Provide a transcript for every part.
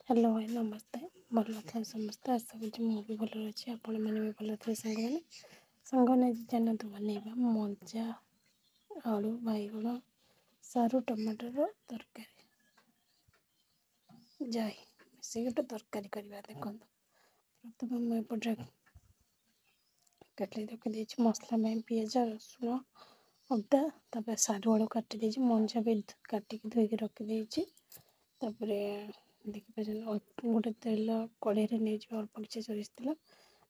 Hello भाई नमस्ते। भल थे समस्ते आशा करुँच भी भल अच्छे आपण मैंने भी भल थे सांगने जानते बनइबा मंजा आलू बैगण सारू टमाटर तरकारी जाई मिस गोटे तरकारी करवा। देखो प्रथम मुझे काटिक रखी मसला में पिज रसुण अदा तापर सारू आलू काटी मंजा भी काटिक धोईकी रखी देखिए गोटे तेल कड़े नहीं अल्प किसी सोरिष तेल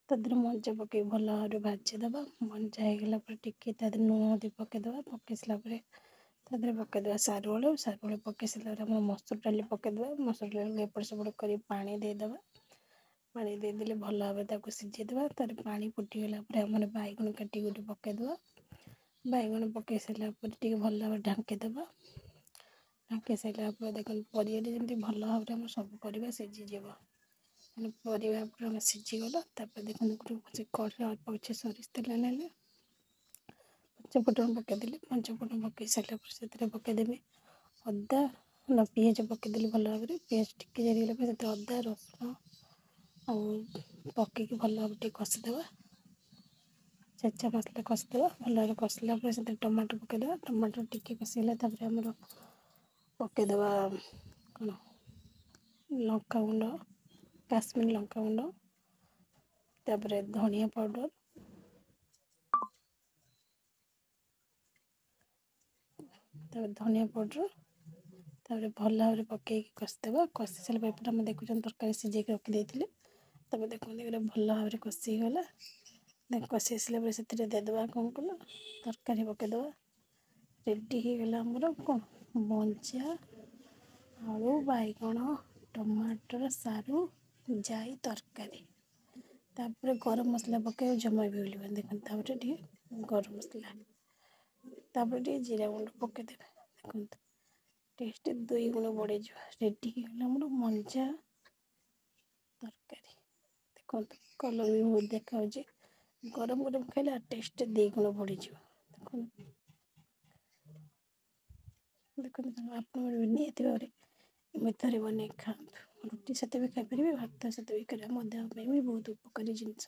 तादेह मंजा पकई भल भाव भाजीदे मंजा होगला टिके लुण हल्दी पकईदे पकई सारापर तादेह पकईदे सारू आलू पकई सारा मसूर डाली पकईदे मसूर डाली एपट सेपट कर पानी देदे पानी देदेले भल भाव सीझेदे तार पानी फुटीगला आम बैगण काटिक गोटे पकईदे बैगण पकई सारापर भल भाव ढांकीदे ढांकी सारापर देख परिया जमी भल भाव सब पर सीझीज परिया पूरा सीझीगला देखो कड़े अल्प किसी सोरिष तेल ना पंचफुटन पकईदेली पंचफुटन पकई सारापर से पकईदेवी अदा ना पिज पकईदेली भल भाव पिज टिके जरीगला अदा रसुण पकईकी भल भाव कषिदे छेचा मसला कषिदे भल भाव कषिला से टमाटो पकईदे टमाटो टिके कषिगला आमर पकईदे कौन लंका गुंड काश्मीर लंका गुंड तापर धनिया पाउडर धनिया पाउडर तापर भल भाव पकईकी कषिदे कषि सारा एपटे आम देखुं तरकारी सीझे रखी तब देखते भल भाव कषिगला कषि आसला से देदे कौन कल तरकारी पकईदे रेडी होगला आमर कौन मंजा आलू बैगण टमाटर सारू जाई तरकारी तापर गरम मसला पकई जमा भी भूल देखते गरम मसला तापर जीरा गुंड पकईदे देखो टेस्ट 2 गुण बढ़ रेडी होगला आमर मंजा तरकारी देखो कलर भी बहुत देखा गरम गरम खाइले टेस्ट 2 गुण बढ़ देखो देखो आप निहत भाव एमती बन खातु रुटी सहित भी खाईपर भात सहित भी देह भी बहुत उपकारी जिनस।